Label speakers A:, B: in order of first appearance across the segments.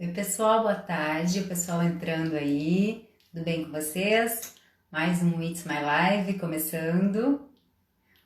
A: Oi, pessoal, boa tarde. O pessoal entrando aí. Tudo bem com vocês? Mais um It's My Live começando.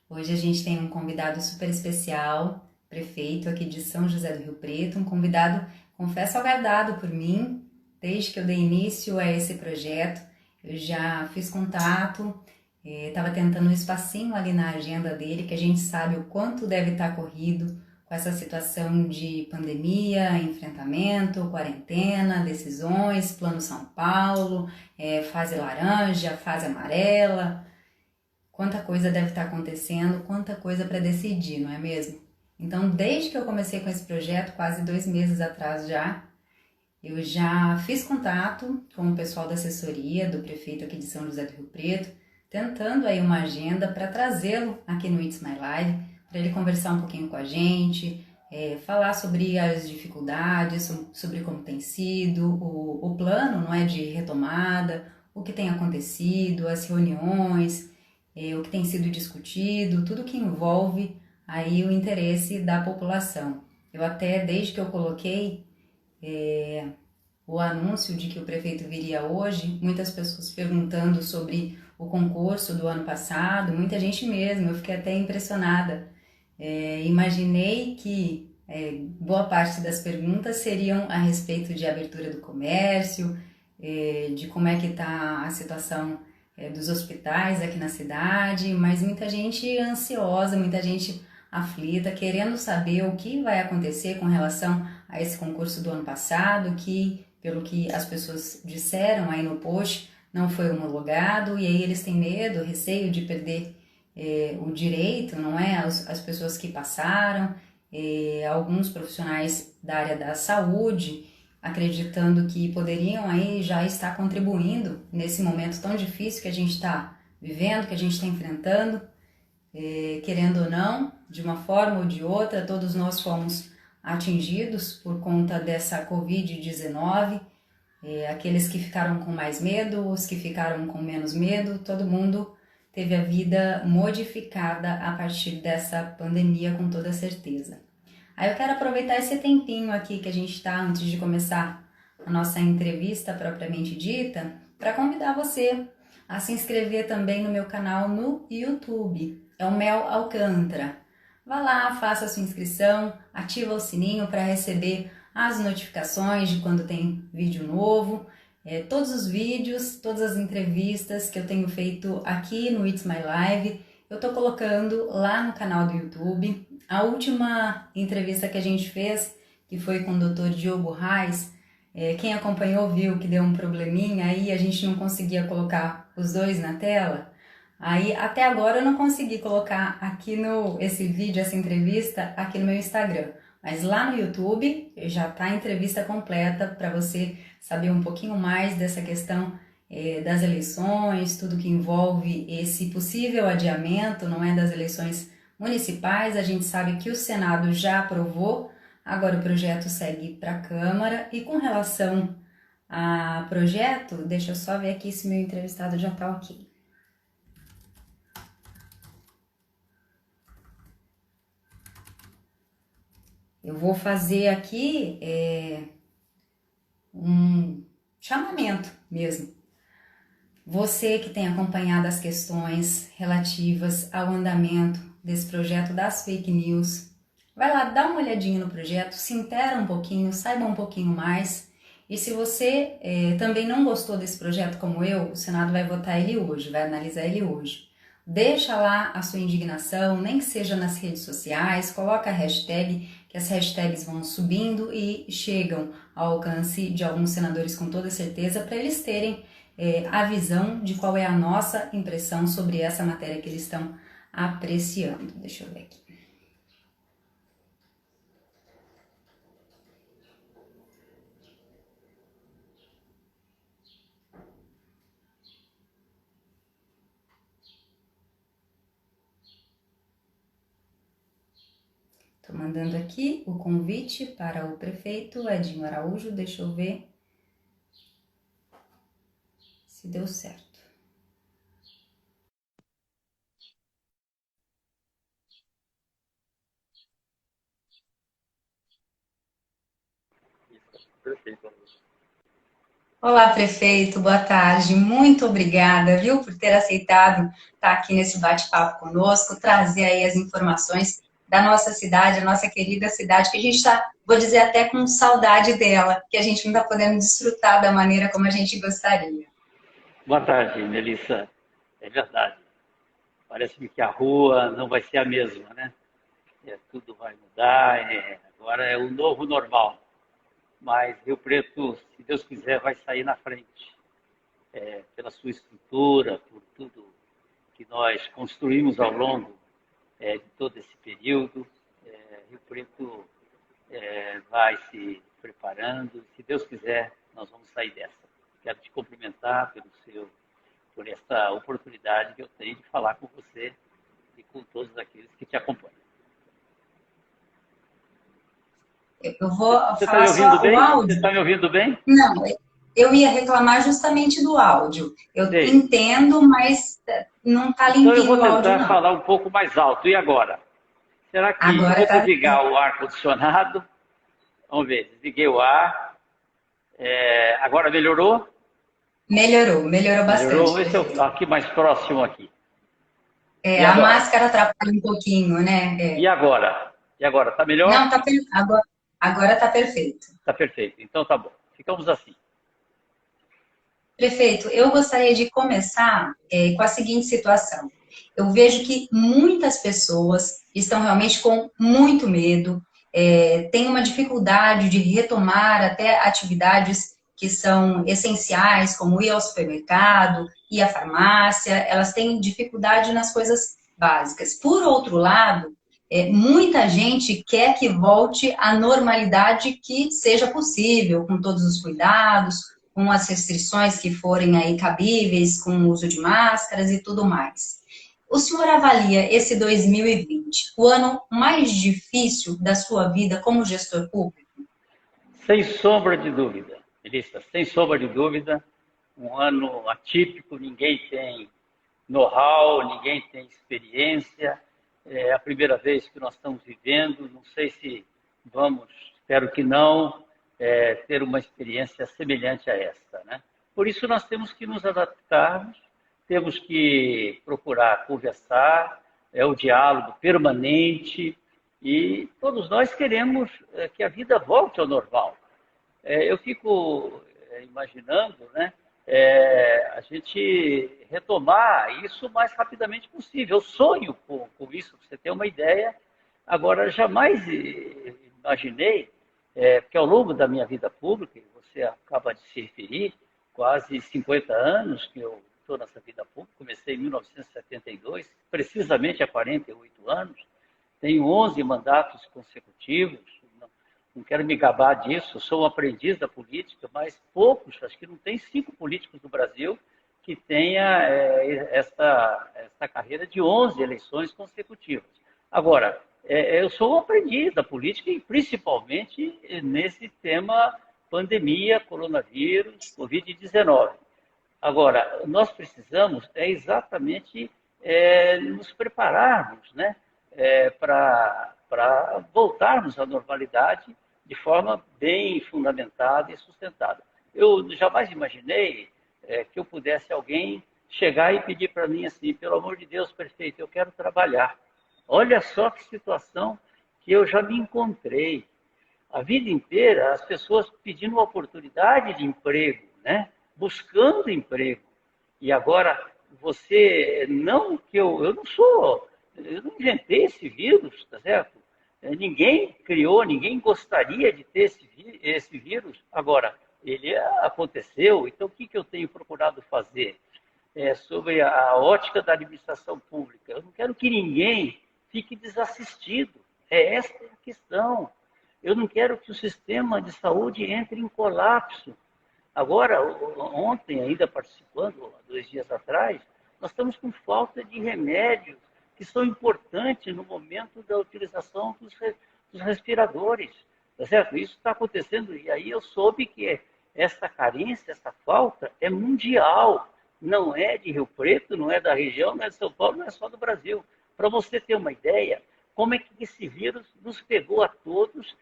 A: Hoje a gente tem um convidado super especial, prefeito aqui de São José do Rio Preto, um convidado, confesso, aguardado por mim, desde que eu dei início a esse projeto. Eu já fiz contato, estava tentando um espacinho ali na agenda dele, que a gente sabe o quanto deve estar corrido com essa situação de pandemia, enfrentamento, quarentena, decisões, Plano São Paulo, fase laranja, fase amarela. Quanta coisa deve estar acontecendo, quanta coisa para decidir, não é mesmo? Então, desde que eu comecei com esse projeto, quase 2 meses atrás já, eu já fiz contato com o pessoal da assessoria do prefeito aqui de São José do Rio Preto, tentando aí uma agenda para trazê-lo aqui no It's My Live, para ele conversar um pouquinho com a gente, falar sobre as dificuldades, sobre como tem sido o plano, não é, de retomada, o que tem acontecido, as reuniões, o que tem sido discutido, tudo que envolve aí o interesse da população. Eu até, desde que eu coloquei o anúncio de que o prefeito viria hoje, muitas pessoas perguntando sobre o concurso do ano passado, muita gente mesmo, eu fiquei até impressionada. Imaginei que boa parte das perguntas seriam a respeito de abertura do comércio, de como é que está a situação dos hospitais aqui na cidade, mas muita gente ansiosa, muita gente aflita, querendo saber o que vai acontecer com relação a esse concurso do ano passado, que, pelo que as pessoas disseram aí no post, não foi homologado, e aí eles têm medo, receio de perder o direito, não é? As pessoas que passaram, alguns profissionais da área da saúde, acreditando que poderiam aí já estar contribuindo nesse momento tão difícil que a gente está vivendo, que a gente está enfrentando, querendo ou não, de uma forma ou de outra, todos nós fomos atingidos por conta dessa Covid-19, aqueles que ficaram com mais medo, os que ficaram com menos medo, todo mundo teve a vida modificada a partir dessa pandemia, com toda certeza. Aí eu quero aproveitar esse tempinho aqui que a gente está antes de começar a nossa entrevista propriamente dita, para convidar você a se inscrever também no meu canal no YouTube. É o Mel Alcântara. Vá lá, faça a sua inscrição, ativa o sininho para receber as notificações de quando tem vídeo novo. Todos os vídeos, todas as entrevistas que eu tenho feito aqui no It's My Live, eu tô colocando lá no canal do YouTube. A última entrevista que a gente fez, que foi com o Dr. Diogo Reis, quem acompanhou viu que deu um probleminha aí, a gente não conseguia colocar os dois na tela. Aí até agora eu não consegui colocar aqui esse vídeo, essa entrevista aqui no meu Instagram. Mas lá no YouTube já está a entrevista completa para você saber um pouquinho mais dessa questão das eleições, tudo que envolve esse possível adiamento, não é, das eleições municipais. A gente sabe que o Senado já aprovou, agora o projeto segue para a Câmara. E com relação a projeto, deixa eu só ver aqui se meu entrevistado já está ok. Eu vou fazer aqui um chamamento mesmo. Você que tem acompanhado as questões relativas ao andamento desse projeto das fake news, vai lá, dá uma olhadinha no projeto, se intera um pouquinho, saiba um pouquinho mais. E se você também não gostou desse projeto como eu, o Senado vai votar ele hoje, vai analisar ele hoje. Deixa lá a sua indignação, nem que seja nas redes sociais, coloca a hashtag, que as hashtags vão subindo e chegam ao alcance de alguns senadores com toda certeza, para eles terem a visão de qual é a nossa impressão sobre essa matéria que eles estão apreciando. Deixa eu ver aqui. Estou mandando aqui o convite para o prefeito Edinho Araújo. Deixa eu ver se deu certo.
B: prefeito.
A: Olá, prefeito, boa tarde. Muito obrigada, viu, por ter aceitado estar aqui nesse bate-papo conosco, trazer aí as informações da nossa cidade, a nossa querida cidade, que a gente está, vou dizer, até com saudade dela, que a gente não está podendo desfrutar da maneira como a gente gostaria.
B: Boa tarde, Melissa. É verdade. Parece-me que a rua não vai ser a mesma, né? Tudo vai mudar, agora é o novo normal. Mas Rio Preto, se Deus quiser, vai sair na frente. Pela sua estrutura, por tudo que nós construímos ao longo de todo esse período. Rio Preto vai se preparando. Se Deus quiser, nós vamos sair dessa. Quero te cumprimentar por essa oportunidade que eu tenho de falar com você e com todos aqueles que te acompanham.
A: Eu vou
B: Você está
A: falar
B: me ouvindo
A: só o
B: bem? Você
A: áudio.
B: está me ouvindo bem?
A: Não, eu ia reclamar justamente do áudio. Eu
B: Sei.
A: entendo, mas não está
B: Então eu vou
A: limpinho o áudio,
B: tentar
A: não.
B: falar um pouco mais alto. E agora? Será que eu
A: Agora
B: vou
A: está.
B: desligar o ar-condicionado? Vamos ver, desliguei o ar. Agora melhorou?
A: Melhorou
B: Melhorou?
A: bastante,
B: Vamos ver se eu
A: prefeito.
B: aqui mais próximo aqui.
A: É,
B: E
A: a
B: agora?
A: máscara atrapalha um pouquinho, né?
B: E
A: É.
B: agora? E agora? Tá melhor?
A: Não, agora tá perfeito.
B: Tá perfeito. Então tá bom. Ficamos assim.
A: Prefeito, eu gostaria de começar com a seguinte situação. Eu vejo que muitas pessoas estão realmente com muito medo, têm uma dificuldade de retomar até atividades que são essenciais, como ir ao supermercado, ir à farmácia, elas têm dificuldade nas coisas básicas. Por outro lado, muita gente quer que volte à normalidade que seja possível, com todos os cuidados, com as restrições que forem aí cabíveis, com o uso de máscaras e tudo mais. O senhor avalia esse 2020, o ano mais difícil da sua vida como gestor público?
B: Sem sombra de dúvida, Melissa, sem sombra de dúvida, um ano atípico, ninguém tem know-how, ninguém tem experiência, é a primeira vez que nós estamos vivendo, não sei se vamos, espero que não, ter uma experiência semelhante a esta, né? Por isso nós temos que nos adaptarmos, temos que procurar conversar, é o diálogo permanente, e todos nós queremos que a vida volte ao normal. Eu fico imaginando, né, a gente retomar isso o mais rapidamente possível. Eu sonho com isso, para você ter uma ideia. Agora, jamais imaginei, porque ao longo da minha vida pública, você acaba de se referir, quase 50 anos que eu estou nessa vida pública, comecei em 1972, precisamente há 48 anos, tenho 11 mandatos consecutivos, não quero me gabar disso, sou um aprendiz da política, mas poucos, acho que não tem 5 políticos do Brasil que tenha essa carreira de 11 eleições consecutivas. Agora, eu sou um aprendiz da política e principalmente nesse tema pandemia, coronavírus, Covid-19. Agora, nós precisamos exatamente nos prepararmos, né, para voltarmos à normalidade de forma bem fundamentada e sustentada. Eu jamais imaginei que eu pudesse alguém chegar e pedir para mim assim, pelo amor de Deus, prefeito, eu quero trabalhar. Olha só que situação que eu já me encontrei. A vida inteira, as pessoas pedindo oportunidade de emprego, né? Buscando emprego. E agora, você, não que eu não sou, eu não inventei esse vírus, tá certo? Ninguém criou, ninguém gostaria de ter esse vírus. Agora, ele aconteceu, então o que eu tenho procurado fazer? Sobre a ótica da administração pública. Eu não quero que ninguém fique desassistido. Essa a questão. Eu não quero que o sistema de saúde entre em colapso. Agora, ontem, ainda participando, 2 dias atrás, nós estamos com falta de remédios que são importantes no momento da utilização dos respiradores. Tá certo? Isso está acontecendo, e aí eu soube que essa carência, essa falta é mundial. Não é de Rio Preto, não é da região, não é de São Paulo, não é só do Brasil. Para você ter uma ideia, como é que esse vírus nos pegou a todos,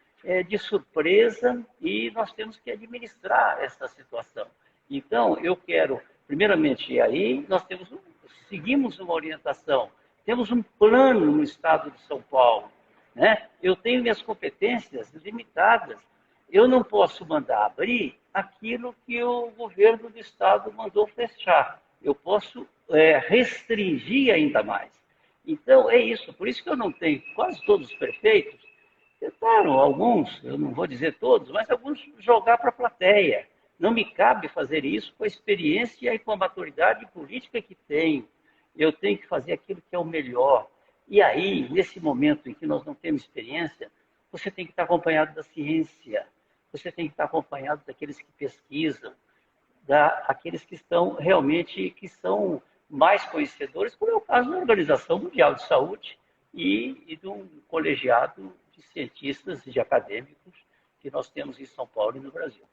B: de surpresa e nós temos que administrar essa situação. Então, eu quero, primeiramente, aí nós seguimos uma orientação, temos um plano no estado de São Paulo, né? Eu tenho minhas competências limitadas, eu não posso mandar abrir aquilo que o governo do estado mandou fechar, eu posso restringir ainda mais. Então, é isso, por isso que eu não tenho, quase todos os prefeitos, tentaram alguns, eu não vou dizer todos, mas alguns jogar para a plateia. Não me cabe fazer isso com a experiência e com a maturidade política que tenho. Eu tenho que fazer aquilo que é o melhor. E aí, nesse momento em que nós não temos experiência, você tem que estar acompanhado da ciência, você tem que estar acompanhado daqueles que pesquisam, daqueles que estão realmente, que são mais conhecedores, como é o caso da Organização Mundial de Saúde e de um colegiado de cientistas e de acadêmicos que nós temos em São Paulo e no Brasil.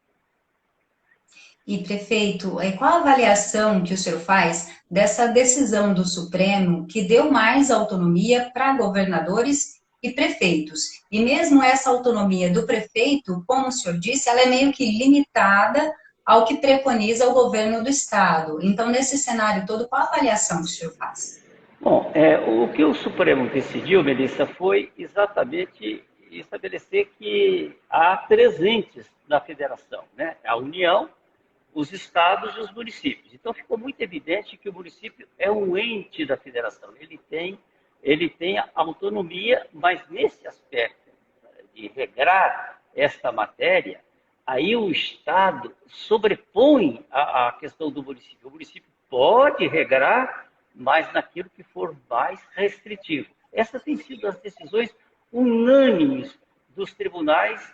A: E, prefeito, qual a avaliação que o senhor faz dessa decisão do Supremo que deu mais autonomia para governadores e prefeitos? E mesmo essa autonomia do prefeito, como o senhor disse, ela é meio que limitada ao que preconiza o governo do estado. Então, nesse cenário todo, qual a avaliação que o senhor faz?
B: Bom, o que o Supremo decidiu, Melissa, foi exatamente estabelecer que há três entes da federação, né? A União, os estados e os municípios. Então, ficou muito evidente que o município é um ente da federação. Ele tem a autonomia, mas nesse aspecto de regrar esta matéria, aí o Estado sobrepõe a questão do município. O município pode regrar, mas naquilo que for mais restritivo. Essas têm sido as decisões unânimes dos tribunais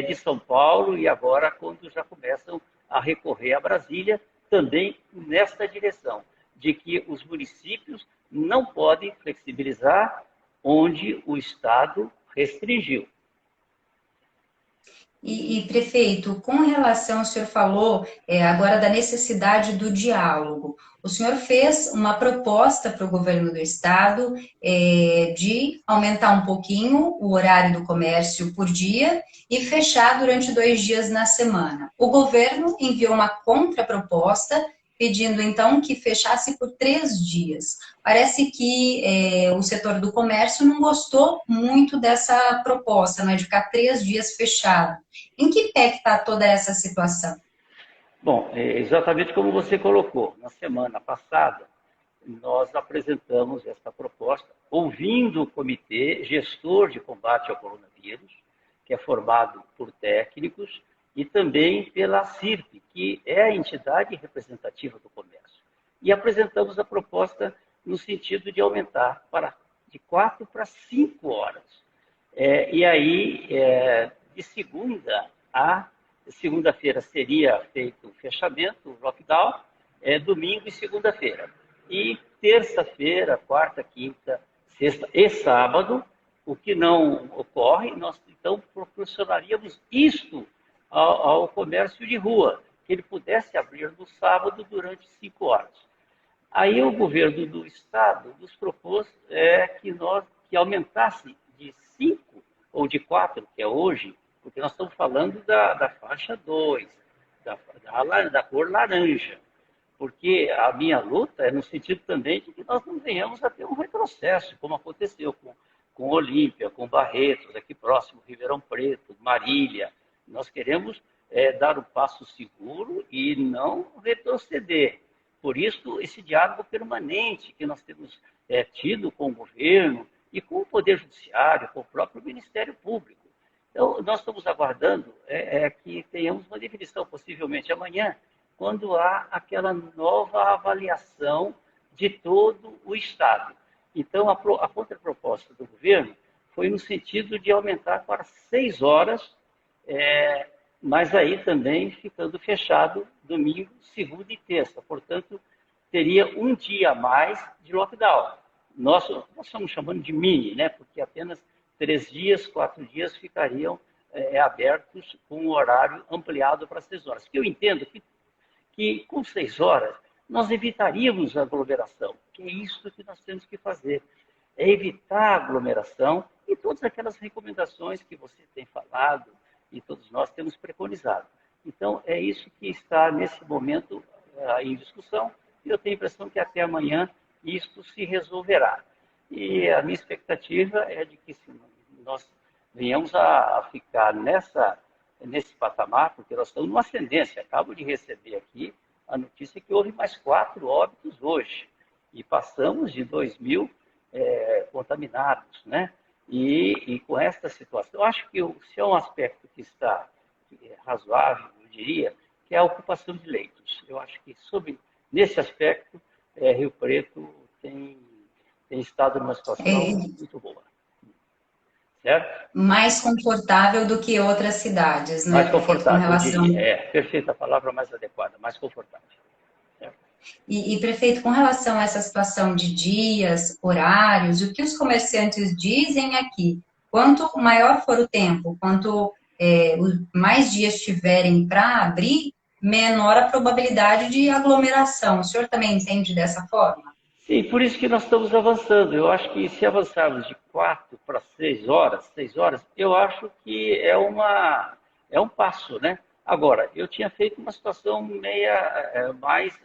B: de São Paulo e agora quando já começam a recorrer a Brasília, também nesta direção, de que os municípios não podem flexibilizar onde o Estado restringiu.
A: Prefeito, com relação, o senhor falou agora da necessidade do diálogo. O senhor fez uma proposta para o governo do estado de aumentar um pouquinho o horário do comércio por dia e fechar durante 2 dias na semana. O governo enviou uma contraproposta pedindo então que fechasse por 3 dias. Parece que o setor do comércio não gostou muito dessa proposta, né, de ficar 3 dias fechado. Em que pé que está toda essa situação?
B: Bom, exatamente como você colocou. Na semana passada, nós apresentamos esta proposta, ouvindo o Comitê Gestor de Combate ao Coronavírus, que é formado por técnicos, e também pela CIRP, que é a entidade representativa do comércio. E apresentamos a proposta no sentido de aumentar de 4 para 5 horas. E aí, de segunda-feira seria feito o fechamento, o lockdown, domingo e segunda-feira. E terça-feira, quarta, quinta, sexta e sábado, o que não ocorre, nós então proporcionaríamos isto ao comércio de rua, que ele pudesse abrir no sábado durante 5 horas. Aí o governo do estado nos propôs que aumentasse de 5 ou de 4, que é hoje, porque nós estamos falando da faixa 2, da cor laranja. Porque a minha luta é no sentido também de que nós não venhamos a ter um retrocesso, como aconteceu com Olímpia, com Barretos, aqui próximo, Ribeirão Preto, Marília. Nós queremos dar um passo seguro e não retroceder. Por isso, esse diálogo permanente que nós temos tido com o governo e com o Poder Judiciário, com o próprio Ministério Público. Então, nós estamos aguardando que tenhamos uma definição, possivelmente amanhã, quando há aquela nova avaliação de todo o Estado. Então, a contraproposta do governo foi no sentido de aumentar para 6 horas, mas aí também ficando fechado domingo, segunda e terça. Portanto, teria um dia a mais de lockdown. Nós estamos chamando de mini, né? Porque apenas 3 dias, 4 dias ficariam abertos com o horário ampliado para 6 horas. Porque eu entendo que com 6 horas nós evitaríamos a aglomeração, que é isso que nós temos que fazer. é evitar aglomeração e todas aquelas recomendações que você tem falado e todos nós temos preconizado. Então, é isso que está nesse momento em discussão e eu tenho a impressão que até amanhã isto se resolverá. E a minha expectativa é de que se nós venhamos a ficar nesse patamar, porque nós estamos numa ascendência. Acabo de receber aqui a notícia que houve mais 4 óbitos hoje e passamos de 2.000 contaminados, né? E com esta situação, eu acho que se é um aspecto que está razoável, eu diria, que é a ocupação de leitos. Eu acho que nesse aspecto, Rio Preto tem estado numa situação
A: É
B: muito boa, certo?
A: mais confortável do que outras cidades, não é,
B: Mais
A: prefeito, com
B: confortável, eu
A: relação.
B: diria. É, perfeita a palavra mais adequada, mais confortável. Certo?
A: Prefeito, com relação a essa situação de dias, horários, o que os comerciantes dizem aqui, quanto maior for o tempo, quanto mais dias tiverem para abrir, menor a probabilidade de aglomeração. O senhor também entende dessa forma?
B: Sim, por isso que nós estamos avançando. Eu acho que se avançarmos de 4 para 6 horas, eu acho que é um passo, né? Agora, eu tinha feito uma situação mais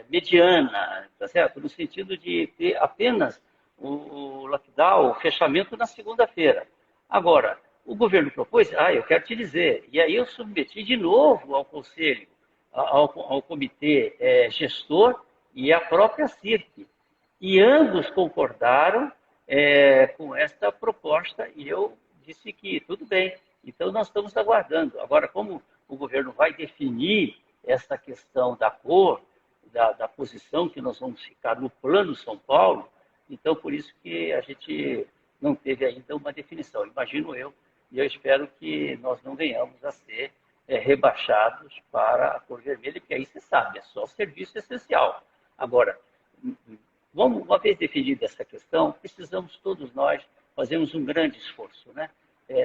B: mediana, tá certo? No sentido de ter apenas o lockdown, o fechamento na segunda-feira. Agora, o governo propôs, eu quero te dizer, e aí eu submeti de novo ao conselho, ao comitê gestor e à própria CIRC. E ambos concordaram com esta proposta e eu disse que tudo bem. Então, nós estamos aguardando. Agora, como o governo vai definir essa questão da cor, da posição que nós vamos ficar no Plano São Paulo, então, por isso que a gente não teve ainda uma definição, imagino eu, e eu espero que nós não venhamos a ser rebaixados para a cor vermelha, porque aí você sabe, é só serviço essencial. Agora, uma vez definida essa questão, precisamos todos nós fazermos um grande esforço, né?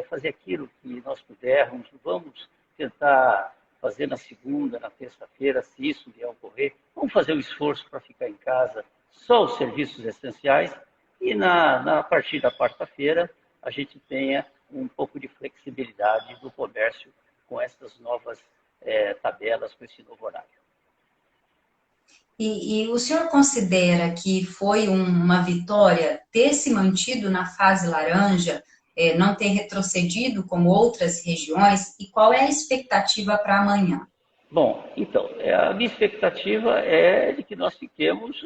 B: Fazer aquilo que nós pudermos, vamos tentar fazer na segunda, na terça-feira, se isso vier a ocorrer, vamos fazer um esforço para ficar em casa, só os serviços essenciais, e a partir da quarta-feira a gente tenha um pouco de flexibilidade do comércio com essas novas tabelas, com esse novo horário.
A: E o senhor considera que foi uma vitória ter se mantido na fase laranja, não ter retrocedido como outras regiões? E qual é a expectativa para amanhã?
B: Bom, então, a minha expectativa é de que nós fiquemos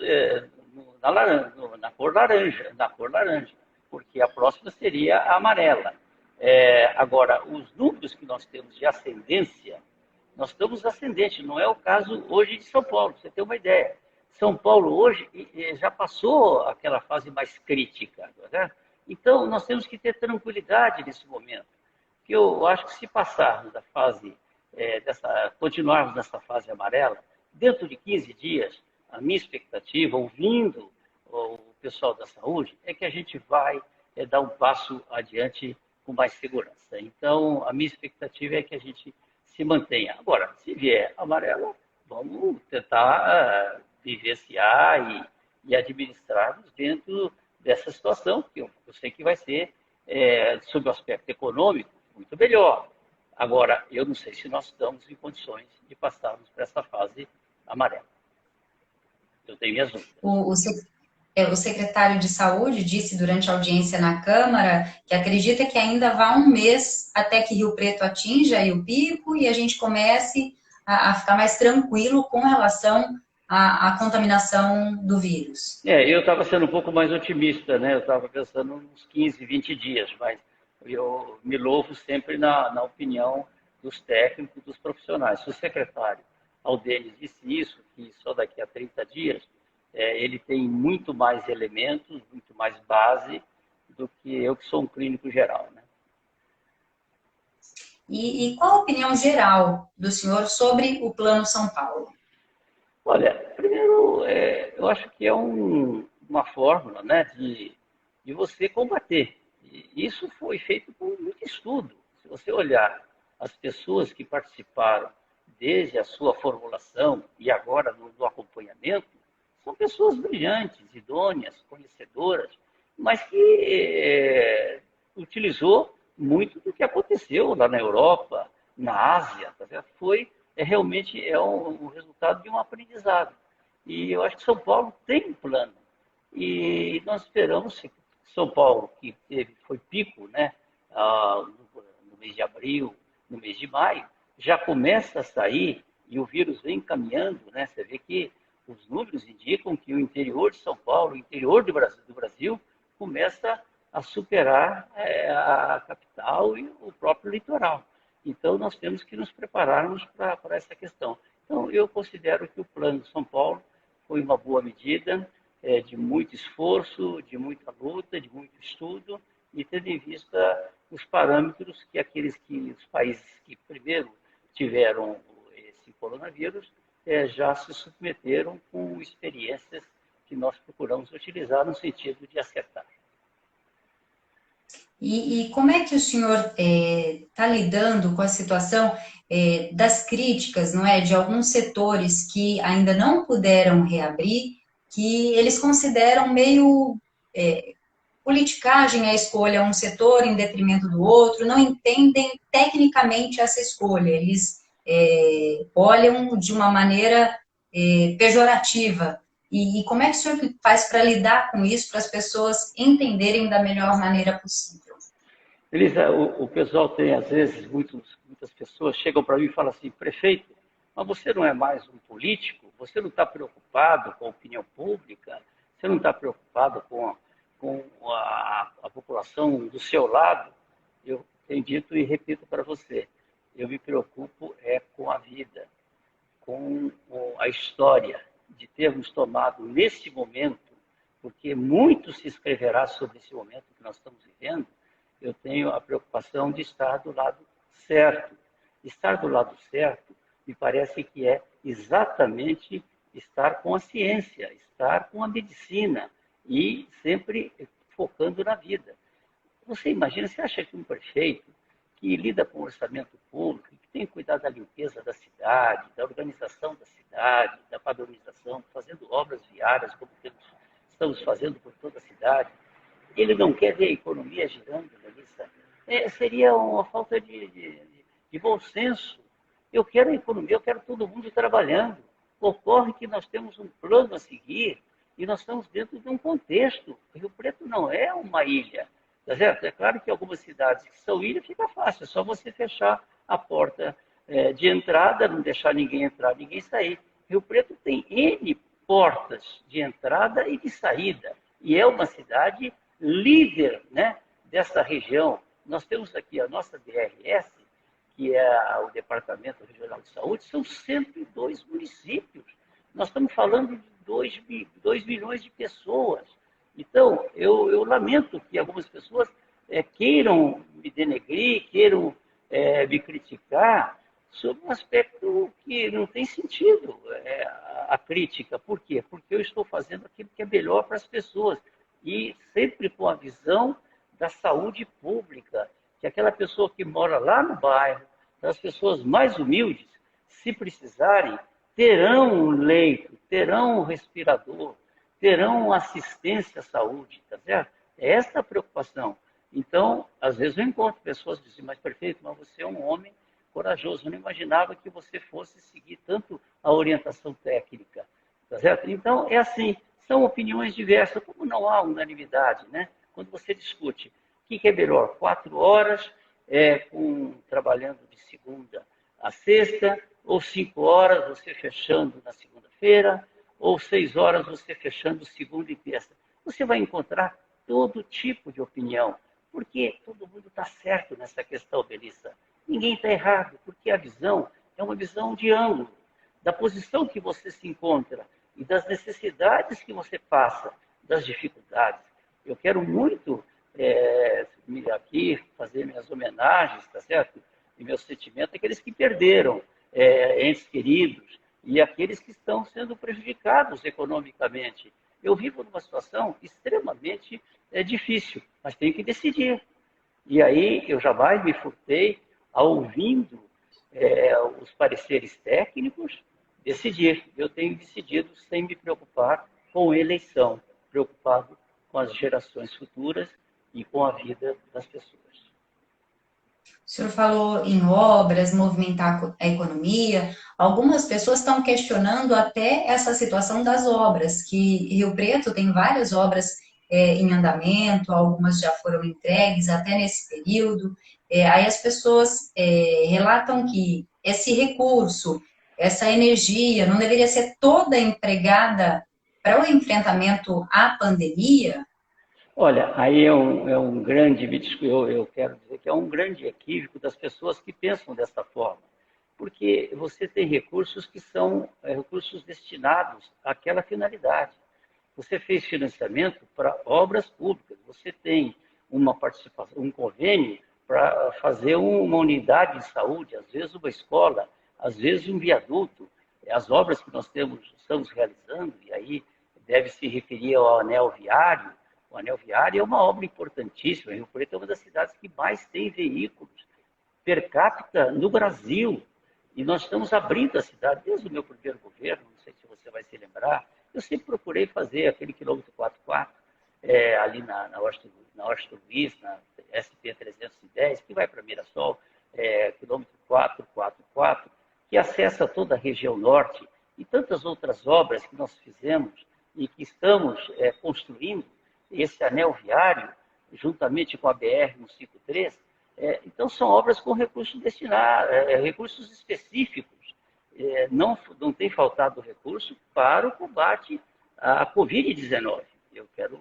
B: na cor laranja, porque a próxima seria a amarela. Agora, os números que nós temos de ascendência, nós estamos ascendente, não é o caso hoje de São Paulo, para você ter uma ideia. São Paulo hoje já passou aquela fase mais crítica, né? Então, nós temos que ter tranquilidade nesse momento, que eu acho que se passarmos da fase continuarmos nessa fase amarela, dentro de 15 dias, a minha expectativa, ouvindo o pessoal da saúde, é que a gente vai dar um passo adiante com mais segurança. Então, a minha expectativa é que a gente se mantenha. Agora, se vier amarela, vamos tentar vivenciar e administrarmos dentro dessa situação, que eu sei que vai ser, sob o aspecto econômico, muito melhor. Agora, eu não sei se nós estamos em condições de passarmos para essa fase amarela. Eu tenho minhas dúvidas.
A: O secretário de Saúde disse durante a audiência na Câmara que acredita que ainda vá um mês até que Rio Preto atinja aí o pico e a gente comece a ficar mais tranquilo com relação à contaminação do vírus.
B: Eu estava sendo um pouco mais otimista, né? Eu estava pensando uns 15, 20 dias, mas eu me louvo sempre na opinião dos técnicos, dos profissionais. Se o secretário Aldenes disse isso, que só daqui a 30 dias, ele tem muito mais elementos, muito mais base do que eu, que sou um clínico geral, né?
A: E qual a opinião geral do senhor sobre o Plano São Paulo?
B: Olha, primeiro, eu acho que é uma fórmula, né, de você combater. E isso foi feito com muito estudo. Se você olhar as pessoas que participaram desde a sua formulação e agora no acompanhamento, são pessoas brilhantes, idôneas, conhecedoras, mas que utilizou muito do que aconteceu lá na Europa, na Ásia, tá certo? Realmente um resultado de um aprendizado. E eu acho que São Paulo tem um plano. E nós esperamos que São Paulo, que foi pico, né, no mês de abril, no mês de maio, já começa a sair e o vírus vem caminhando, né? Você vê que os números indicam que o interior de São Paulo, o interior do Brasil começa a superar a capital e o próprio litoral. Então, nós temos que nos prepararmos para essa questão. Então, eu considero que o Plano de São Paulo foi uma boa medida, de muito esforço, de muita luta, de muito estudo, e tendo em vista os parâmetros os países que primeiro tiveram esse coronavírus já se submeteram com experiências que nós procuramos utilizar no sentido de acertar.
A: E como é que o senhor está lidando com a situação das críticas, não é, de alguns setores que ainda não puderam reabrir, que eles consideram meio politicagem a escolha um setor em detrimento do outro, não entendem tecnicamente essa escolha, eles olham de uma maneira pejorativa. E como é que o senhor faz para lidar com isso, para as pessoas entenderem da melhor maneira possível?
B: Elisa, o pessoal tem, às vezes, muitas pessoas chegam para mim e falam assim, prefeito, mas você não é mais um político? Você não está preocupado com a opinião pública? Você não está preocupado com a população do seu lado? Eu tenho dito e repito para você, eu me preocupo com a vida, com a história de termos tomado nesse momento, porque muito se escreverá sobre esse momento que nós estamos vivendo. Eu tenho a preocupação de estar do lado certo. Estar do lado certo me parece que é exatamente estar com a ciência, estar com a medicina e sempre focando na vida. Você imagina, você acha que um prefeito que lida com o orçamento público, que tem que cuidar da limpeza da cidade, da organização da cidade, da padronização, fazendo obras viárias como estamos fazendo por toda a cidade, ele não quer ver a economia girando, Melissa? Seria uma falta de bom senso. Eu quero a economia, eu quero todo mundo trabalhando. Ocorre que nós temos um plano a seguir e nós estamos dentro de um contexto. Rio Preto não é uma ilha, tá certo? É claro que algumas cidades que são ilhas fica fácil, é só você fechar a porta de entrada, não deixar ninguém entrar, ninguém sair. Rio Preto tem N portas de entrada e de saída, e é uma cidade líder, né, dessa região. Nós temos aqui a nossa DRS, que é o Departamento Regional de Saúde, são 102 municípios. Nós estamos falando de 2 milhões de pessoas. Então, eu lamento que algumas pessoas queiram me denegrir, queiram me criticar sobre um aspecto que não tem sentido a crítica. Por quê? Porque eu estou fazendo aquilo que é melhor para as pessoas. E sempre com a visão da saúde pública, que aquela pessoa que mora lá no bairro, das pessoas mais humildes, se precisarem, terão um leito, terão um respirador, terão assistência à saúde, tá certo? É essa a preocupação. Então, às vezes eu encontro pessoas que dizem, mas prefeito, mas você é um homem corajoso, eu não imaginava que você fosse seguir tanto a orientação técnica, tá certo? Então, é assim, são opiniões diversas, como não há unanimidade, né? Quando você discute o que é melhor, 4 horas trabalhando de segunda a sexta, ou 5 horas você fechando na segunda-feira, ou 6 horas você fechando segunda e terça. Você vai encontrar todo tipo de opinião, porque todo mundo está certo nessa questão, Melissa. Ninguém está errado, porque a visão é uma visão de ângulo, da posição que você se encontra e das necessidades que você passa, das dificuldades. Eu quero muito aqui fazer minhas homenagens, tá certo? E meu sentimento é aqueles que perderam entes queridos e aqueles que estão sendo prejudicados economicamente. Eu vivo numa situação extremamente difícil, mas tenho que decidir. E aí eu jamais me furtei ouvindo os pareceres técnicos, decidir. Eu tenho decidido sem me preocupar com eleição, preocupado com as gerações futuras e com a vida das pessoas.
A: O senhor falou em obras, movimentar a economia. Algumas pessoas estão questionando até essa situação das obras, que Rio Preto tem várias obras em andamento, algumas já foram entregues até nesse período. Aí as pessoas relatam que esse recurso, essa energia, não deveria ser toda empregada para o enfrentamento à pandemia?
B: Olha, aí é um grande, eu quero dizer que é um grande equívoco das pessoas que pensam dessa forma, porque você tem recursos que são recursos destinados àquela finalidade. Você fez financiamento para obras públicas, você tem uma participação, um convênio para fazer uma unidade de saúde, às vezes uma escola, às vezes um viaduto. As obras que nós estamos realizando, e aí deve se referir ao anel viário. O anel viário é uma obra importantíssima. Rio Preto é uma das cidades que mais tem veículos per capita no Brasil. E nós estamos abrindo a cidade desde o meu primeiro governo, não sei se você vai se lembrar. Eu sempre procurei fazer aquele quilômetro 44, ali na Washington Luiz, na SP 310, que vai para Mirassol, quilômetro 444, que acessa toda a região norte, e tantas outras obras que nós fizemos e que estamos construindo, esse anel viário, juntamente com a BR-153, então são obras com recursos destinados, recursos específicos. Não tem faltado recurso para o combate à Covid-19. Eu quero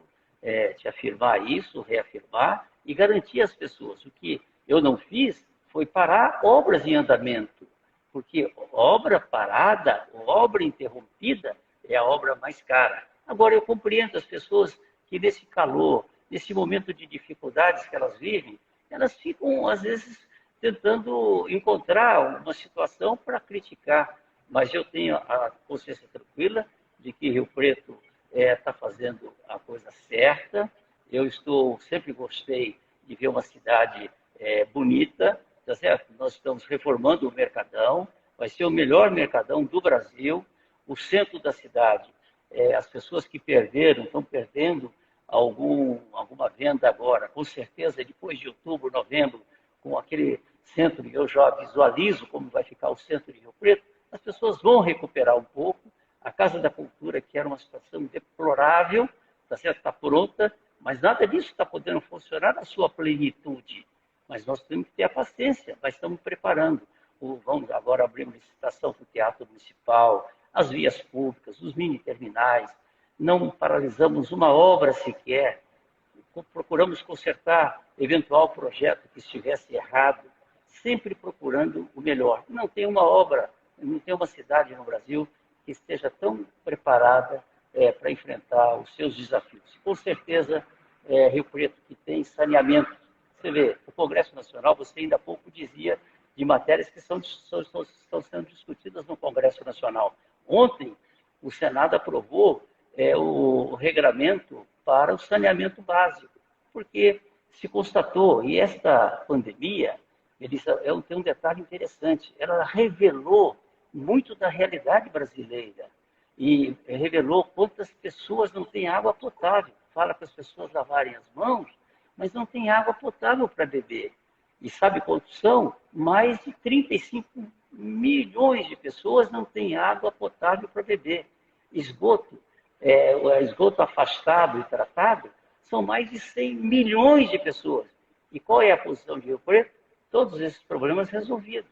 B: te afirmar isso, reafirmar e garantir às pessoas. O que eu não fiz foi parar obras em andamento, porque obra parada, obra interrompida, é a obra mais cara. Agora, eu compreendo as pessoas que nesse calor, nesse momento de dificuldades que elas vivem, elas ficam, às vezes, tentando encontrar uma situação para criticar. Mas eu tenho a consciência tranquila de que Rio Preto está fazendo a coisa certa. Sempre gostei de ver uma cidade bonita, tá certo? Nós estamos reformando o Mercadão, vai ser o melhor Mercadão do Brasil. O centro da cidade, as pessoas que perderam, estão perdendo alguma venda agora, com certeza depois de outubro, novembro, com aquele centro, eu já visualizo como vai ficar o centro de Rio Preto, as pessoas vão recuperar um pouco. A Casa da Cultura, que era uma situação deplorável, está pronta, mas nada disso está podendo funcionar na sua plenitude. Mas nós temos que ter a paciência, nós estamos preparando. Vamos agora abrir uma licitação para o Teatro Municipal, as vias públicas, os mini-terminais. Não paralisamos uma obra sequer. Procuramos consertar eventual projeto que estivesse errado, sempre procurando o melhor. Não tem uma obra, não tem uma cidade no Brasil que esteja tão preparada para enfrentar os seus desafios. Com certeza, Rio Preto, que tem saneamento. Você vê, o Congresso Nacional, você ainda há pouco dizia de matérias que estão sendo discutidas no Congresso Nacional. Ontem, o Senado aprovou o regramento para o saneamento básico, porque se constatou, e esta pandemia, tem um detalhe interessante, ela revelou muito da realidade brasileira e revelou quantas pessoas não têm água potável. Fala para as pessoas lavarem as mãos, mas não tem água potável para beber. E sabe quantos são? Mais de 35 milhões de pessoas não têm água potável para beber. Esgoto afastado e tratado, são mais de 100 milhões de pessoas. E qual é a posição de Rio Preto? Todos esses problemas resolvidos.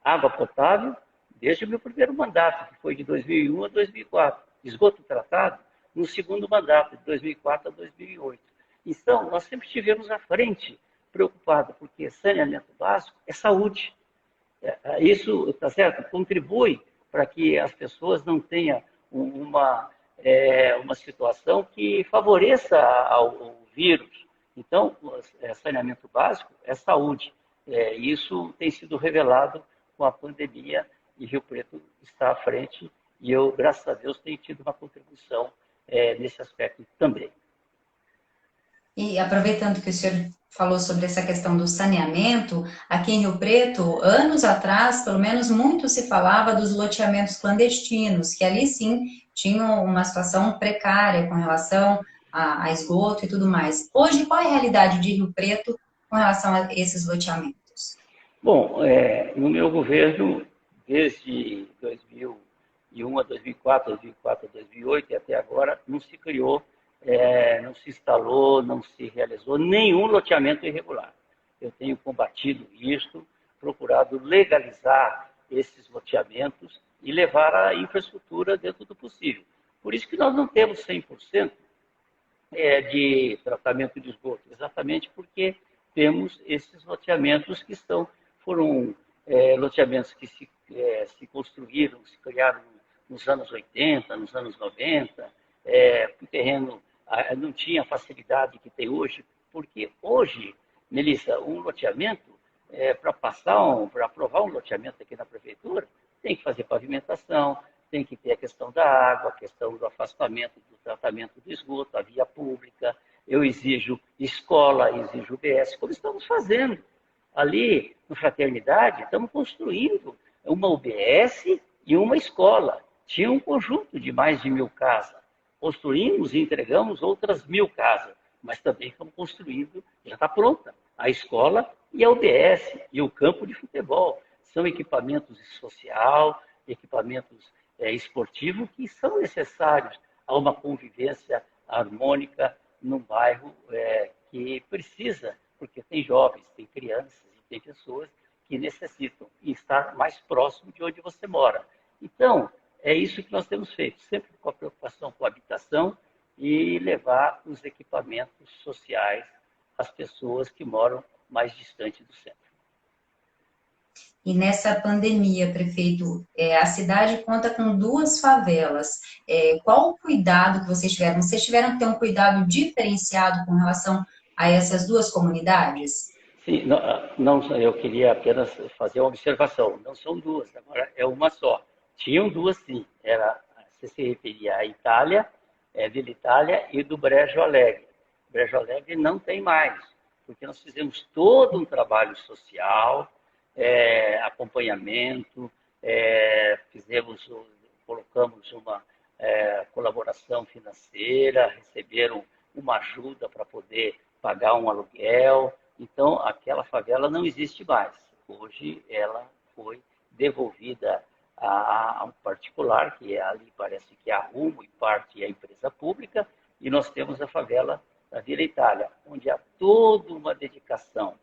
B: Água potável, desde o meu primeiro mandato, que foi de 2001 a 2004. Esgoto tratado, no segundo mandato, de 2004 a 2008. Então, nós sempre estivemos à frente, preocupados, porque saneamento básico é saúde. Isso, tá certo? Contribui para que as pessoas não tenham uma situação que favoreça ao vírus. Então, saneamento básico é saúde. Isso tem sido revelado com a pandemia e Rio Preto está à frente e eu, graças a Deus, tenho tido uma contribuição nesse aspecto também.
A: E aproveitando que o senhor falou sobre essa questão do saneamento, aqui em Rio Preto, anos atrás, pelo menos muito se falava dos loteamentos clandestinos, que ali sim tinham uma situação precária com relação a esgoto e tudo mais. Hoje, qual é a realidade de Rio Preto com relação a esses loteamentos?
B: Bom, no meu governo, desde 2001 a 2004, 2004 a 2008 e até agora, não se criou, não se instalou, não se realizou nenhum loteamento irregular. Eu tenho combatido isso, procurado legalizar esses loteamentos e levar a infraestrutura dentro do possível. Por isso que nós não temos 100% de tratamento de esgoto, exatamente porque temos esses loteamentos que foram loteamentos que se construíram, se criaram nos anos 80, nos anos 90, o terreno não tinha a facilidade que tem hoje, porque hoje, Melissa, um loteamento, para aprovar um loteamento aqui na prefeitura, tem que fazer pavimentação, tem que ter a questão da água, a questão do afastamento, do tratamento do esgoto, a via pública. Eu exijo escola, exijo UBS, como estamos fazendo. Ali, no Fraternidade, estamos construindo uma UBS e uma escola. Tinha um conjunto de mais de 1.000 casas. Construímos e entregamos outras 1.000 casas, mas também estamos construindo, já está pronta, a escola e a UBS e o campo de futebol. São equipamentos social, equipamentos esportivos que são necessários a uma convivência harmônica num bairro que precisa, porque tem jovens, tem crianças e tem pessoas que necessitam estar mais próximo de onde você mora. Então, é isso que nós temos feito, sempre com a preocupação com a habitação e levar os equipamentos sociais às pessoas que moram mais distante do centro.
A: E nessa pandemia, prefeito, a cidade conta com duas favelas. Qual o cuidado que vocês tiveram? Vocês tiveram que ter um cuidado diferenciado com relação a essas duas comunidades?
B: Sim, não, eu queria apenas fazer uma observação. Não são duas, agora é uma só. Tinham duas, sim. Você se referia à Itália, Vila Itália e do Brejo Alegre. Brejo Alegre não tem mais, porque nós fizemos todo um trabalho social, acompanhamento, colocamos uma colaboração financeira, receberam uma ajuda para poder pagar um aluguel. Então, aquela favela não existe mais. Hoje, ela foi devolvida a um particular, que ali parece que é a Rumo e parte é a empresa pública, e nós temos a favela da Vila Itália, onde há toda uma dedicação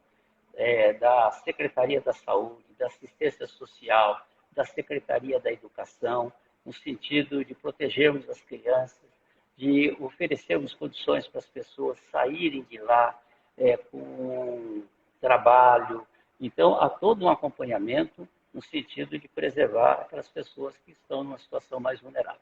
B: da Secretaria da Saúde, da Assistência Social, da Secretaria da Educação, no sentido de protegermos as crianças, de oferecermos condições para as pessoas saírem de lá com trabalho. Então, há todo um acompanhamento no sentido de preservar aquelas pessoas que estão numa situação mais vulnerável.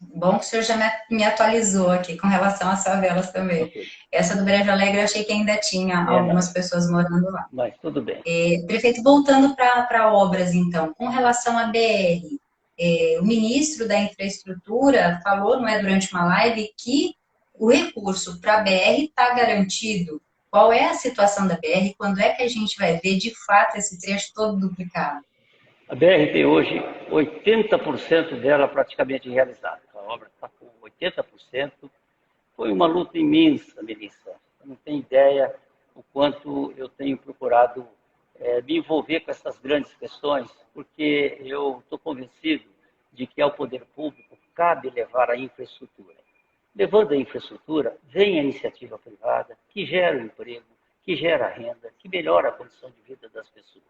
A: Bom que o senhor já me atualizou aqui com relação às favelas também.
B: Ok.
A: Essa do Brejo Alegre eu achei que ainda tinha
B: Não,
A: algumas pessoas morando lá.
B: mas tudo bem.
A: Prefeito, voltando para obras, então, com relação à BR, o ministro da Infraestrutura falou, não é, durante uma live, que o recurso para a BR está garantido. Qual é a situação da BR? Quando é que a gente vai ver, de fato, esse trecho todo duplicado?
B: A BR tem hoje 80% dela praticamente realizada. A obra está com 80%. Foi uma luta imensa, Melissa. Você não tem ideia o quanto eu tenho procurado me envolver com essas grandes questões, porque eu estou convencido de que ao poder público cabe levar a infraestrutura. Levando a infraestrutura, vem a iniciativa privada, que gera o emprego, que gera renda, que melhora a condição de vida das pessoas.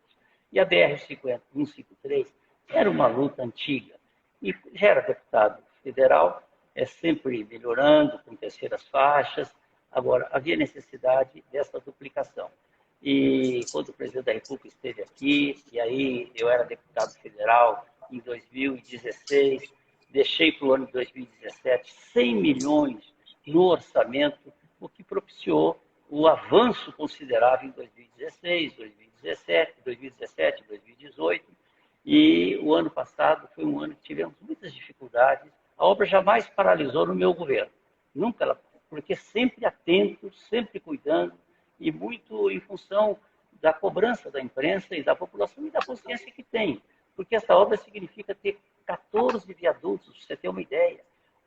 B: E a BR-153 era uma luta antiga. E já era deputado federal, sempre melhorando, com terceiras faixas. Agora, havia necessidade dessa duplicação. E quando o presidente da República esteve aqui, e aí eu era deputado federal em 2016, deixei para o ano de 2017 100 milhões no orçamento, o que propiciou o avanço considerável em 2016, 2017, 2018, e o ano passado foi um ano que tivemos muitas dificuldades. A obra jamais paralisou no meu governo. Nunca ela porque sempre atento, sempre cuidando, e muito em função da cobrança da imprensa e da população e da consciência que tem. Porque essa obra significa ter 14 viadutos, para você ter uma ideia,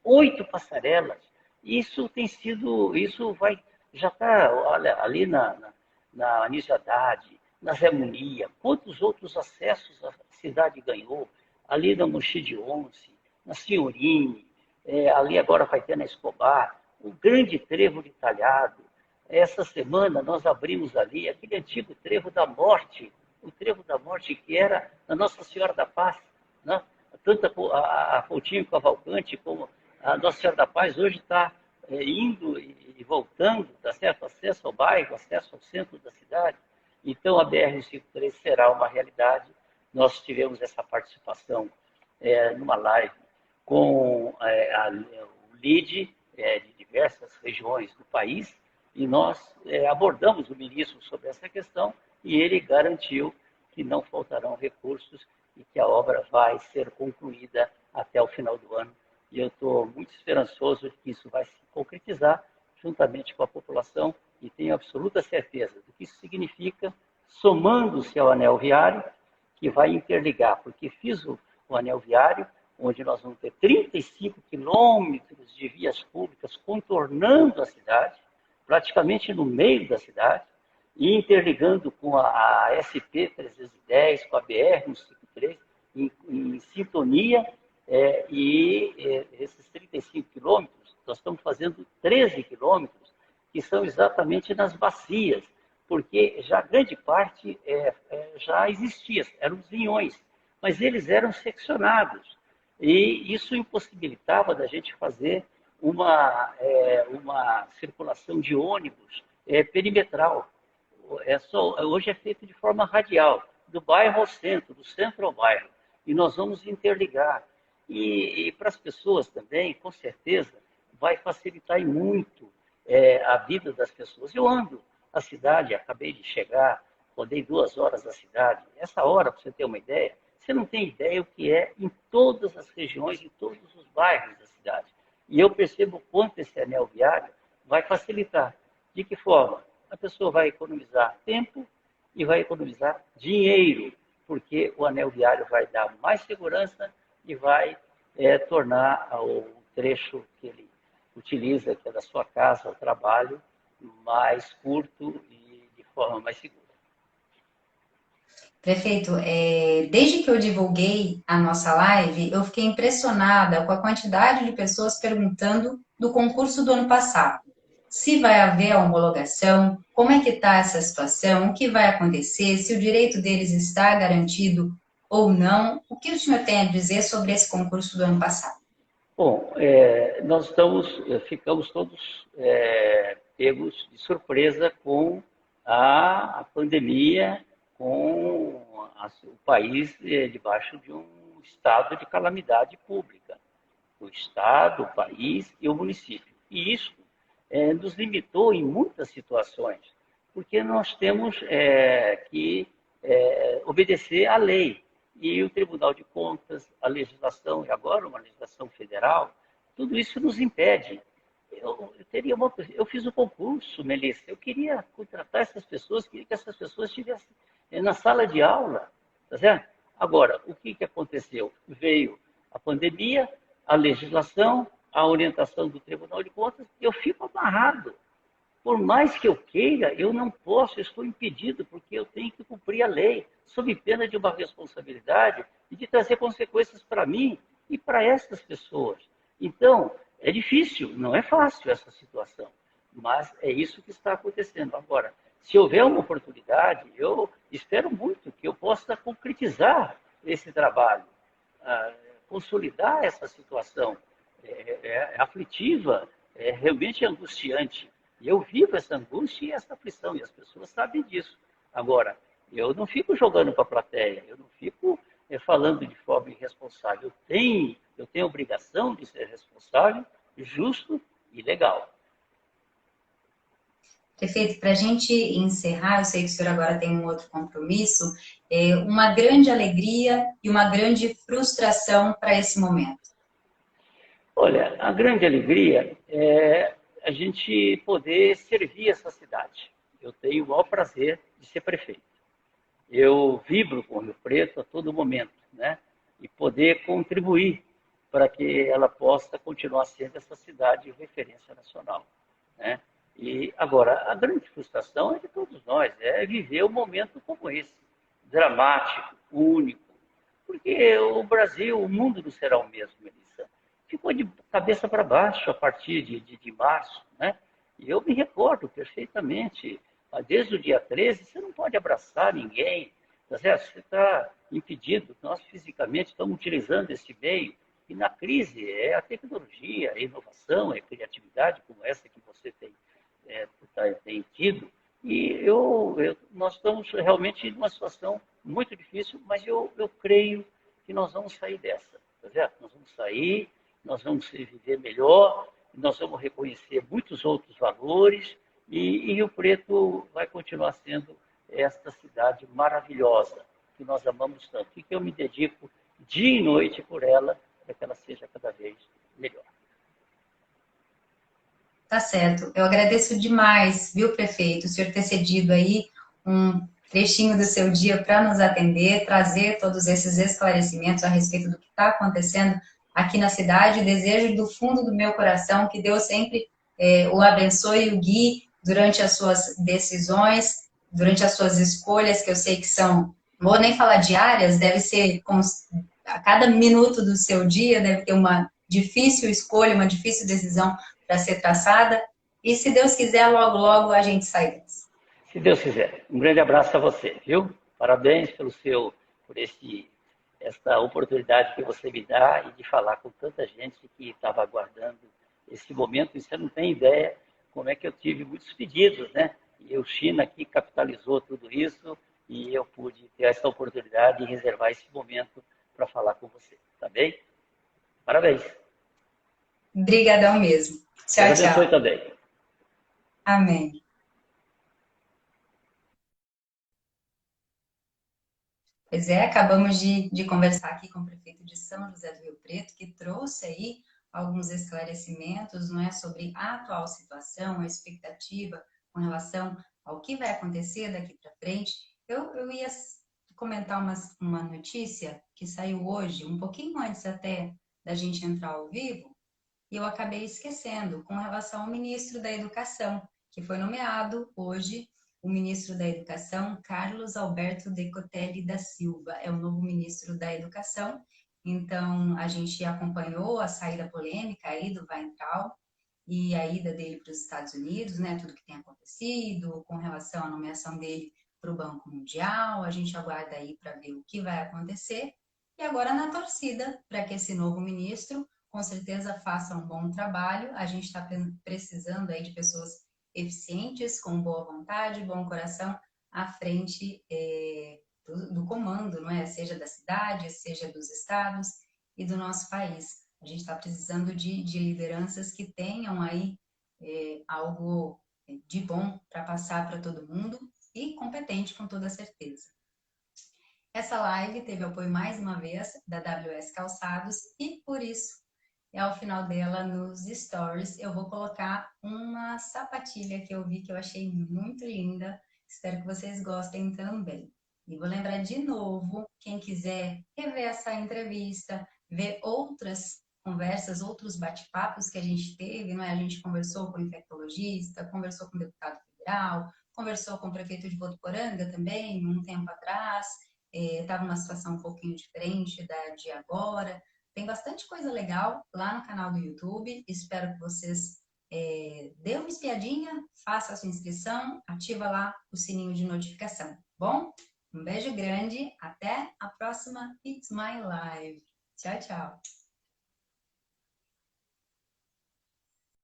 B: 8 passarelas. Isso tem sido, isso vai, já está, olha, ali na Anísio Haddad, na Zé Munia, quantos outros acessos a cidade ganhou, ali na Mochide Once, na Senhorine, ali agora vai ter na Escobar, o grande trevo de Talhado. Essa semana nós abrimos ali aquele antigo trevo da morte, o trevo da morte que era a Nossa Senhora da Paz, né? Tanto a Coutinho Cavalcante como a Nossa Senhora da Paz hoje está indo e voltando, tá certo? Acesso ao bairro, acesso ao centro da cidade. Então a BR-153 será uma realidade. Nós tivemos essa participação numa live com o LIDE de diversas regiões do país, e nós abordamos o ministro sobre essa questão e ele garantiu que não faltarão recursos e que a obra vai ser concluída até o final do ano. E eu estou muito esperançoso de que isso vai se concretizar juntamente com a população e tenho absoluta certeza do que isso significa, somando-se ao anel viário, que vai interligar, porque fiz o anel viário, onde nós vamos ter 35 quilômetros de vias públicas contornando a cidade, praticamente no meio da cidade, e interligando com a SP-310, com a BR-153, em sintonia, e esses 35 quilômetros, nós estamos fazendo 13 quilômetros, que são exatamente nas bacias, porque já grande parte já existia, eram os linhões, mas eles eram seccionados, e isso impossibilitava da gente fazer uma circulação de ônibus perimetral. Hoje é feito de forma radial, do bairro ao centro, do centro ao bairro. E nós vamos interligar. E para as pessoas também, com certeza, vai facilitar muito a vida das pessoas. Eu ando a cidade, acabei de chegar, rodei 2 horas da cidade. Essa hora, para você ter uma ideia, você não tem ideia o que é em todas as regiões, em todos os bairros da cidade. E eu percebo o quanto esse anel viário vai facilitar. De que forma? A pessoa vai economizar tempo e vai economizar dinheiro, porque o anel viário vai dar mais segurança e vai tornar o trecho que ele utiliza, que é da sua casa ao trabalho, mais curto e de forma mais segura.
A: Prefeito, desde que eu divulguei a nossa live, eu fiquei impressionada com a quantidade de pessoas perguntando do concurso do ano passado. Se vai haver a homologação, como é que está essa situação, o que vai acontecer, se o direito deles está garantido ou não. O que o senhor tem a dizer sobre esse concurso do ano passado?
B: Bom, nós ficamos todos pegos de surpresa com a pandemia, com o país debaixo de um estado de calamidade pública. O estado, o país e o município. E isso nos limitou em muitas situações, porque nós temos que obedecer à lei. E o Tribunal de Contas, a legislação, e agora uma legislação federal, tudo isso nos impede. Eu fiz o concurso, Melissa, eu queria contratar essas pessoas, queria que essas pessoas estivessem na sala de aula, tá certo? Agora, o que aconteceu? Veio a pandemia, a legislação, a orientação do Tribunal de Contas, eu fico amarrado. Por mais que eu queira, eu não posso, eu estou impedido, porque eu tenho que cumprir a lei, sob pena de uma responsabilidade e de trazer consequências para mim e para essas pessoas. Então, é difícil, não é fácil essa situação, mas é isso que está acontecendo. Agora, se houver uma oportunidade, eu espero muito que eu possa concretizar esse trabalho, consolidar essa situação. É aflitiva, é realmente angustiante. E eu vivo essa angústia e essa aflição, e as pessoas sabem disso. Agora, eu não fico jogando para a plateia, eu não fico falando de forma irresponsável. Eu tenho a obrigação de ser responsável, justo e legal.
A: Prefeito, para a gente encerrar, eu sei que o senhor agora tem um outro compromisso, uma grande alegria e uma grande frustração para esse momento.
B: Olha, a grande alegria é a gente poder servir essa cidade. Eu tenho o maior prazer de ser prefeito. Eu vibro com o Rio Preto a todo momento, né? E poder contribuir para que ela possa continuar sendo essa cidade de referência nacional, né? E agora, a grande frustração é de todos nós, é viver um momento como esse, dramático, único, porque o Brasil, o mundo não será o mesmo, Melissa. Ficou de cabeça para baixo a partir de março, né? E eu me recordo perfeitamente, desde o dia 13, você não pode abraçar ninguém, tá certo? Você está impedido, nós fisicamente estamos utilizando esse meio, e na crise é a tecnologia, a inovação, é a criatividade como essa que você tem tido, e nós estamos realmente numa situação muito difícil, mas eu creio que nós vamos sair dessa, tá certo? Nós vamos sair, nós vamos viver melhor, nós vamos reconhecer muitos outros valores e Rio Preto vai continuar sendo esta cidade maravilhosa que nós amamos tanto e que eu me dedico dia e noite por ela para que ela seja cada vez melhor.
A: Tá certo. Eu agradeço demais, viu, prefeito, o senhor ter cedido aí um trechinho do seu dia para nos atender, trazer todos esses esclarecimentos a respeito do que está acontecendo aqui na cidade. Desejo do fundo do meu coração que Deus sempre o abençoe e o guie durante as suas decisões, durante as suas escolhas, que eu sei que são, não vou nem falar diárias, deve ser a cada minuto do seu dia, deve ter uma difícil escolha, uma difícil decisão para ser traçada. E se Deus quiser, logo, logo a gente sai dessa.
B: Se Deus quiser. Um grande abraço a você, viu? Parabéns por essa oportunidade que você me dá e de falar com tanta gente que estava aguardando esse momento. E você não tem ideia como é que eu tive muitos pedidos, né? E o China aqui capitalizou tudo isso e eu pude ter essa oportunidade e reservar esse momento para falar com você, tá bem? Parabéns.
A: Obrigadão mesmo.
B: Deus
A: Tchau,
B: abençoe
A: tchau.
B: também.
A: Amém. Pois é, acabamos de conversar aqui com o prefeito de São José do Rio Preto, que trouxe aí alguns esclarecimentos, não é, sobre a atual situação, a expectativa com relação ao que vai acontecer daqui para frente. Eu ia comentar uma notícia que saiu hoje, um pouquinho antes até da gente entrar ao vivo, e eu acabei esquecendo, com relação ao ministro da Educação, que foi nomeado hoje o ministro da Educação, Carlos Alberto Decotelli da Silva, é o novo ministro da Educação. Então, a gente acompanhou a saída polêmica aí do Weintraub e a ida dele para os Estados Unidos, né, tudo que tem acontecido com relação à nomeação dele para o Banco Mundial. A gente aguarda aí para ver o que vai acontecer. E agora na torcida para que esse novo ministro com certeza faça um bom trabalho. A gente está precisando aí de pessoas eficientes, com boa vontade, bom coração, à frente do comando, não é? Seja da cidade, seja dos estados e do nosso país. A gente está precisando de lideranças que tenham aí algo de bom para passar para todo mundo e competente, com toda certeza. Essa live teve apoio mais uma vez da WS Calçados e por isso ao final dela, nos stories, eu vou colocar uma sapatilha que eu vi que eu achei muito linda. Espero que vocês gostem também. E vou lembrar de novo, quem quiser rever essa entrevista, ver outras conversas, outros bate-papos que a gente teve, não é? A gente conversou com o infectologista, conversou com o deputado federal, conversou com o prefeito de Votuporanga também, um tempo atrás. Estava numa situação um pouquinho diferente da de agora. Tem bastante coisa legal lá no canal do YouTube. Espero que vocês dêem uma espiadinha, faça a sua inscrição, ativa lá o sininho de notificação. Bom? Um beijo grande, até a próxima It's My Live. Tchau, tchau.